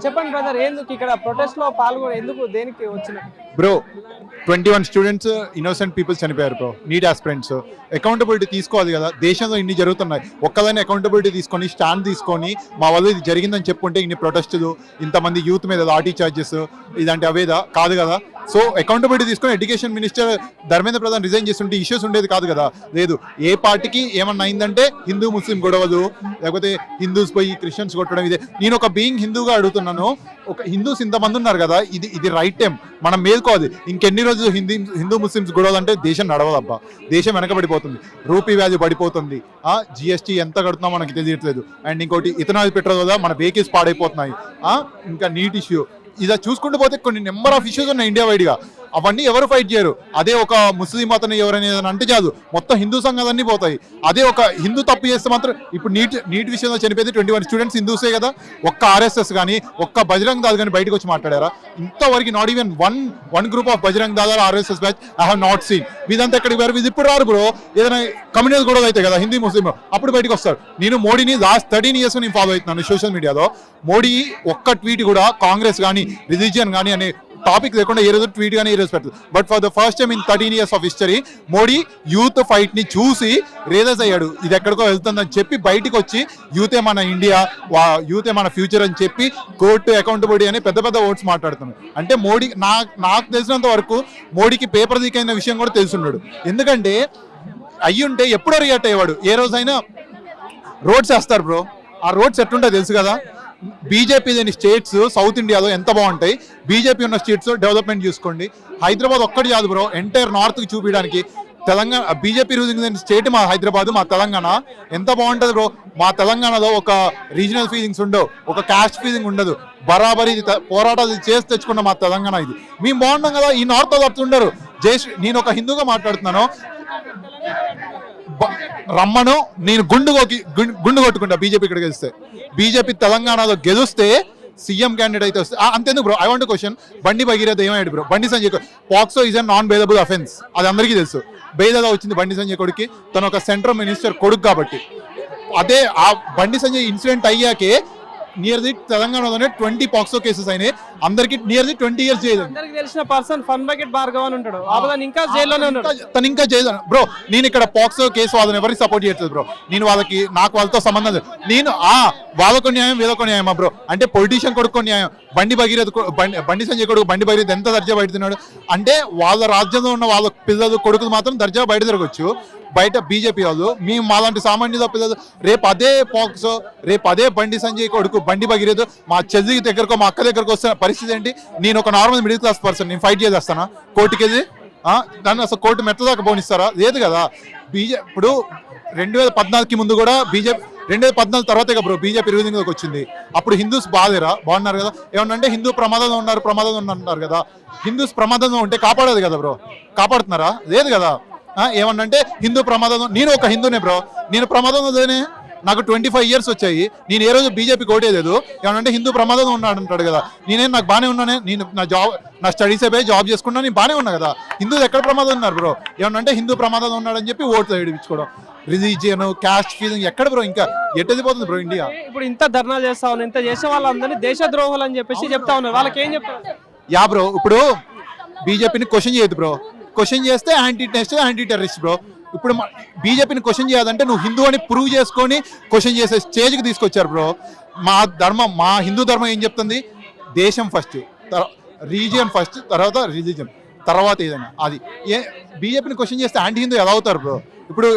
చెప్పండి బ్రదర్, ఎందుకు ఇక్కడ ప్రొటెస్ట్ లో పాల్గొని ఎందుకు దేనికి వచ్చిన? బ్రో 21 స్టూడెంట్స్ ఇన్నోసెంట్ పీపుల్స్ చనిపోయారు బ్రో, నీట్ ఆస్పిరెంట్స్. అకౌంటబిలిటీ తీసుకోవాలి కదా, దేశంలో ఇన్ని జరుగుతున్నాయి, ఒక్కదాన్ని అకౌంటబిలిటీ తీసుకొని స్టాండ్ తీసుకొని మా వల్ల ఇది జరిగిందని చెప్పుకుంటే ఇన్ని ప్రొటెస్టులు, ఇంతమంది యూత్ మీద లాఠీ చార్జెస్ ఇలాంటి అవేదా కాదు కదా. సో అకౌంటబిలిటీ తీసుకొని education minister Dharmendra Pradhan resign చేస్తుంటే ఇష్యూస్ ఉండేది కాదు కదా. లేదు, ఏ పార్టీకి ఏమన్నా అయిందంటే హిందూ ముస్లిం గొడవలు, లేకపోతే హిందూస్ పోయి క్రిస్టియన్స్ కొట్టడం. ఇదే నేను ఒక బీయింగ్ హిందూగా అడుగుతున్నాను, ఒక హిందూస్ ఇంతమంది ఉన్నారు కదా, ఇది రైట్ టైం మనం మేల్కోవాలి. ఇంకెన్ని రోజులు హిందూ ముస్లిమ్స్ గొడవలు అంటే దేశం నడవదబ్బా, దేశం వెనకబడిపోతుంది, రూపీ వాల్యూ పడిపోతుంది, జిఎస్టీ ఎంత కడుతున్నామో మనకి తెలియట్లేదు. అండ్ ఇంకోటి ఇథనాల్ పెట్రోల్ వల్ల మన వెహికల్స్ పాడైపోతున్నాయి. ఇంకా నీట్ ఇష్యూ ఇలా చూసుకుంటూ పోతే కొన్ని నెంబర్ ఆఫ్ ఇష్యూస్ ఉన్నాయి ఇండియా వైడ్గా. అవన్నీ ఎవరు ఫైట్ చేయరు. అదే ఒక ముస్లిం అతను ఎవరైనా అంటే చాలు మొత్తం హిందూ సంఘాలన్నీ పోతాయి. అదే ఒక హిందూ తప్పు చేస్తే మాత్రం, ఇప్పుడు నీట్ విషయంలో చనిపోయింది 21 స్టూడెంట్స్ హిందూసే కదా. ఒక్క ఆర్ఎస్ఎస్ కానీ ఒక్క బజరంగ్ దాల్ కానీ బయటకు వచ్చి మాట్లాడారా? ఇంతవరకు not even one group of Bajrang Dal RSS batch I have not seen. మీదంతా ఎక్కడికి వేరు, ఇది ఇప్పుడు రారు బ్రో. ఏదైనా కమ్యూనల్ గొడవలు అయితే కదా హిందీ ముస్లిం, అప్పుడు బయటకు వస్తారు. నేను మోడీని లాస్ట్ 13 years నేను ఫాలో అవుతున్నాను సోషల్ మీడియాలో. మోడీ ఒక్క ట్వీట్ కూడా కాంగ్రెస్ కానీ రిలీజియన్ కానీ అనే టాపిక్ లేకుండా ఏ రోజు ట్వీట్ కానీ ఏ రోజు పెట్టదు. But for the first time in 13 years of history Modi youth fight ని చూసి రియలైజ్ అయ్యాడు, ఇది ఎక్కడికో వెళ్తుందని చెప్పి బయటికి వచ్చి యూతే మన ఇండియా, యూతే మన ఫ్యూచర్ అని చెప్పి కోర్టు అకౌంటబిలిటీ అని పెద్ద పెద్ద వర్డ్స్ మాట్లాడుతున్నాడు. అంటే మోడీ నాకు తెలిసినంత వరకు మోడీకి పేపర్ లీక్ అయిన విషయం కూడా తెలుసున్నాడు. ఎందుకంటే అయ్యుంటే ఎప్పుడో రియాక్ట్ అయ్యేవాడు. ఏ రోజైనా రోడ్స్ వేస్తారు బ్రో, ఆ రోడ్స్ ఎట్లుంటాయి తెలుసు కదా. బీజేపీ లేని స్టేట్స్ సౌత్ ఇండియాలో ఎంత బాగుంటాయి, బీజేపీ ఉన్న స్టేట్స్ డెవలప్మెంట్ చూసుకోండి. హైదరాబాద్ ఒక్కటి కాదు బ్రో, ఎంటైర్ నార్త్కి చూపించడానికి. తెలంగాణ బీజేపీ రూలింగ్ స్టేట్ మా హైదరాబాద్, మా తెలంగాణ ఎంత బాగుంటుంది బ్రో. మా తెలంగాణలో ఒక రీజనల్ ఫీలింగ్స్ ఉండవు, ఒక కాస్ట్ ఫీలింగ్ ఉండదు, బరాబరి పోరాటాలు చేసి తెచ్చుకున్న మా తెలంగాణ ఇది. మేము బాగున్నాం కదా, ఈ నార్త్ వాళ్ళు ఉండరు. నేను ఒక హిందూగా మాట్లాడుతున్నాను, రమ్మను, నేను గుండు కొట్టుకుంటా బీజేపీ ఇక్కడ గెలిస్తే. బీజేపీ తెలంగాణలో గెలిస్తే సీఎం క్యాండిడేట్ అయితే వస్తే అంతేందుకు బ్రో. ఐ వాంట్ క్వశ్చన్, బండి భగీరథ ఏమయ్యాడు bro? Bandi Sanjay POCSO is a non bailable offence, అది అందరికీ తెలుసు. బెయిల్ ఎలా వచ్చింది బండి సంజయ్ కొడుకి? తను ఒక సెంట్రల్ మినిస్టర్ కొడుకు కాబట్టి. అదే ఆ బండి సంజయ్ ఇన్సిడెంట్ అయ్యాకే నియర్లీ తెలంగాణలోనే 20 పాక్సో కేసెస్ అయినాయి. అందరికి నియర్లీ 20 years జైలు. తెలిసిన పర్సన్ ఫన్ బకెట్ భార్గవ్ అని ఉంటాడు, ఇంకా జైల్లోనే ఉన్నాడు. తను ఇంకా జైలు బ్రో. నేను ఇక్కడ పాక్సో కేసు వాళ్ళని ఎవరికి సపోర్ట్ చేయట్లేదు బ్రో. నేను నాకు వాళ్ళతో సంబంధం లేదు. నేను వాళ్ళకు న్యాయం వీళ్ళకు న్యాయమా బ్రో? అంటే పొలిటీషియన్ కొడుకు న్యాయం. బండి సంజయ్ కొడుకు బండి భగీరథ ఎంత దర్జా బయట తిన్నాడు అంటే, వాళ్ళ రాజ్యంలో ఉన్న వాళ్ళ పిల్లలు కొడుకులు మాత్రం దర్జా బయట తిరగచ్చు. బయట బీజేపీ వాళ్ళు, మేము మాలాంటి సామాన్యుల పిల్లలు రేపు అదే పాక్సో, రేపు అదే బండి సంజయ్ కొడుకు బండి భగీరథ మా చెల్లి దగ్గరకో మా అక్క దగ్గరకు వస్తున్న పరిస్థితి ఏంటి? నేను ఒక నార్మల్ మిడిల్ క్లాస్ పర్సన్, నేను ఫైట్ చేసేస్తానా కోర్టుకి వెళ్ళి? దాన్ని అసలు కోర్టు మెట్ల దాకా పోనిస్తారా? లేదు కదా. ఇప్పుడు 2014 ముందు కూడా బీజేపీ, 2014 తర్వాతే బ్రో బీజేపీ రూలింగ్లోకి వచ్చింది. అప్పుడు హిందూస్ బాగున్నారు కదా. ఏమన్నంటే హిందూ ప్రమాదంలో ఉన్నారు కదా. హిందూస్ ప్రమాదంలో ఉంటే కాపాడదు కదా బ్రో, కాపాడుతున్నారా? లేదు కదా. ఏమన్నంటే హిందూ ప్రమాదంలో, నేను ఒక హిందూనే బ్రో, నేను ప్రమాదంలోనే నాకు 25 years వచ్చాయి, నేను ఏ రోజు బీజేపీ కోటేయలేదు. ఏమనంటే హిందూ ప్రమాదంలో ఉన్నాడు అంటాడు కదా. నాకు బాగానే ఉన్నానే, నేను నా స్టడీస్ అయిపోయి జాబ్ చేసుకున్నా, నేను బాగానే ఉన్నా కదా. హిందూలు ఎక్కడ ప్రమాదం ఉన్నారు బ్రో? ఏమనంటే హిందూ ప్రమాదంలో ఉన్నాడని చెప్పి ఓట్లు వేయించుకోవడం, రిలీజియన్ కాస్ట్ ఫీలింగ్ ఎక్కడ బ్రో? ఇంకా ఎట్టదిపోతుంది బ్రో ఇండియా. ఇప్పుడు ఇంత ధర్నాలు చేస్తా ఉన్నారు, ఇంత చేసే వాళ్ళందరినీ దేశ ద్రోహులు అని చెప్పేసి చెప్తా ఉన్నారు. వాళ్ళకి ఏం చెప్తారు? యా బ్రో, ఇప్పుడు బీజేపీని క్వశ్చన్ చేయదు బ్రో. క్వశ్చన్ చేస్తే యాంటీ టెర్రరిస్ట్ బ్రో. ఇప్పుడు బీజేపీని క్వశ్చన్ చేయాలంటే నువ్వు హిందూ అని ప్రూవ్ చేసుకొని క్వశ్చన్ చేసే స్టేజ్కి తీసుకొచ్చారు బ్రో. మా హిందూ ధర్మం ఏం చెప్తుంది? దేశం ఫస్ట్, రీజియన్ ఫస్ట్, తర్వాత రిలీజియన్, తర్వాత ఏదైనా. అది బీజేపీని క్వశ్చన్ చేస్తే యాంటీ హిందూ ఎలా అవుతారు బ్రో? ఇప్పుడు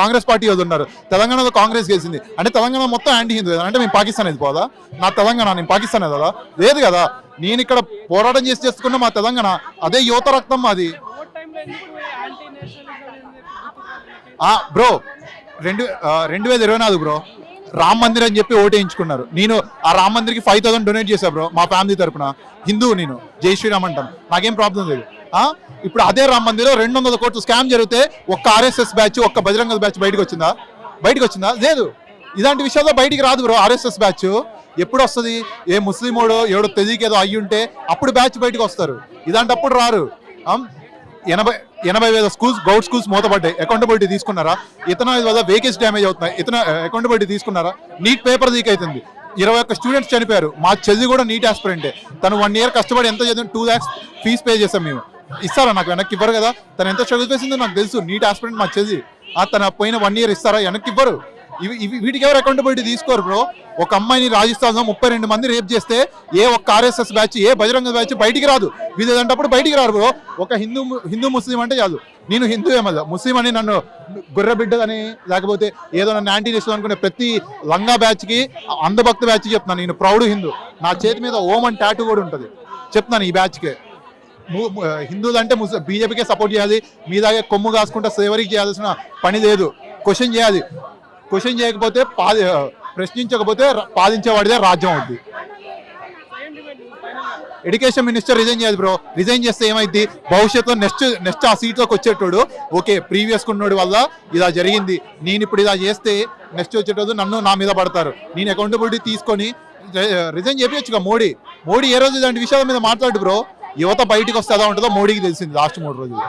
కాంగ్రెస్ పార్టీ వాళ్ళు ఉన్నారు, తెలంగాణలో కాంగ్రెస్ గెలిచింది అంటే తెలంగాణ మొత్తం యాంటీ హిందూ అంటే మేము పాకిస్తాన్ ఇది పోదా? నా తెలంగాణ నేను పాకిస్తాన్ కదా? లేదు కదా. నేను ఇక్కడ పోరాటం చేసుకున్న మా తెలంగాణ, అదే యువత రక్తం మాది బ్రో. 2024 బ్రో రామ్ మందిర్ అని చెప్పి ఓటేయించుకున్నారు. నేను ఆ రామ్ మందిర్కి 5,000 డొనేట్ చేశా బ్రో, మా ఫ్యామిలీ తరపున. హిందూ నేను, జై శ్రీరామ్ అంటాను, నాకేం ప్రాబ్లం లేదు. ఇప్పుడు అదే రామ్ మందిర్ 200 కోట్లు స్కామ్ జరిగితే ఒక్క ఆర్ఎస్ఎస్ బ్యాచ్, ఒక్క బజరంగ బ్యాచ్ బయటకు వచ్చిందా? లేదు. ఇలాంటి విషయాల్లో బయటికి రాదు బ్రో. ఆర్ఎస్ఎస్ బ్యాచ్ ఎప్పుడు వస్తుంది? ఏ ముస్లిమోడో ఎవడో తెలియకేదో అయ్యి ఉంటే అప్పుడు బ్యాచ్ బయటకు వస్తారు, ఇలాంటప్పుడు రారు. 80,000 స్కూల్స్, గౌడ్ స్కూల్స్ మూతపడ్డాయి. అకౌంటబిలిటీ తీసుకున్నారా? ఇతను వల్ల వెహికల్స్ డ్యామేజ్ అవుతున్నాయి, ఇతను అకౌంటబిలిటీ తీసుకున్నారా? నీట్ పేపర్ లీక్ అవుతుంది, 21 స్టూడెంట్స్ చనిపోయారు. మా చెల్లి కూడా నీట్ ఆస్పిరెంటే. తను 1 year కష్టపడి ఎంత చదివి 2 lakhs ఫీజు పే చేసాం మేము. ఇస్తారా నాకు? వెనక్కి ఇవ్వరు కదా. తను ఎంత స్ట్రగుల్ చేసిందో నాకు తెలుసు. నీట్ ఆస్పిరెంట్ మా చెల్లి. తన పోయిన 1 year ఇస్తారా? వెనక్కి ఇవ్వరు. వీటికి ఎవరు అకౌంటబిలిటీ తీసుకోరు బ్రో. ఒక అమ్మాయిని రాజస్థాన్లో 32 మంది రేప్ చేస్తే ఏ ఒక్క RSS బ్యాచ్, ఏ బజరంగ బ్యాచ్ బయటికి రాదు. వీళ్ళంటప్పుడు బయటికి రారు బ్రో. ఒక హిందూ ముస్లిం అంటే కాదు. నేను హిందూ ఏమల్లా ముస్లిం అని నన్ను గొర్రెబిడ్డ అని లేకపోతే ఏదో నన్ను యాంటీ చేస్తుంది అనుకునే ప్రతి లంగా బ్యాచ్కి, అంధభక్త బ్యాచ్కి చెప్తున్నాను, నేను ప్రౌడ్ హిందూ. నా చేతి మీద ఓం అని టాటూ కూడా ఉంటుంది. చెప్తున్నాను ఈ బ్యాచ్కి. హిందువులు అంటే బీజేపీకే సపోర్ట్ చేయాలి. మీలాగే కొమ్ము కాసుకుంటే సేవరికి చేయాల్సిన పని లేదు. క్వశ్చన్ చేయాలి. క్వశ్చన్ చేయకపోతే ప్రశ్నించకపోతే పాలించేవాడిదే రాజ్యం అవుద్ది. ఎడ్యుకేషన్ మినిస్టర్ రిజైన్ చేయాలి బ్రో. రిజైన్ చేస్తే ఏమైంది? భవిష్యత్తులో నెక్స్ట్ ఆ సీట్లోకి వచ్చేటోడు ఓకే ప్రీవియస్ ఉన్నోడి వల్ల ఇలా జరిగింది, నేను ఇప్పుడు ఇలా చేస్తే నెక్స్ట్ వచ్చేటోడు నన్ను నా మీద పడతారు. నేను అకౌంటబిలిటీ తీసుకొని రిజైన్ చేపించచ్చుగా. మోడీ ఏ రోజు ఇలాంటి విషయాల మీద మాట్లాడు బ్రో. యువత బయటకు వస్తే ఎలా ఉంటుందో మోడీకి తెలిసింది లాస్ట్ 3 రోజులు.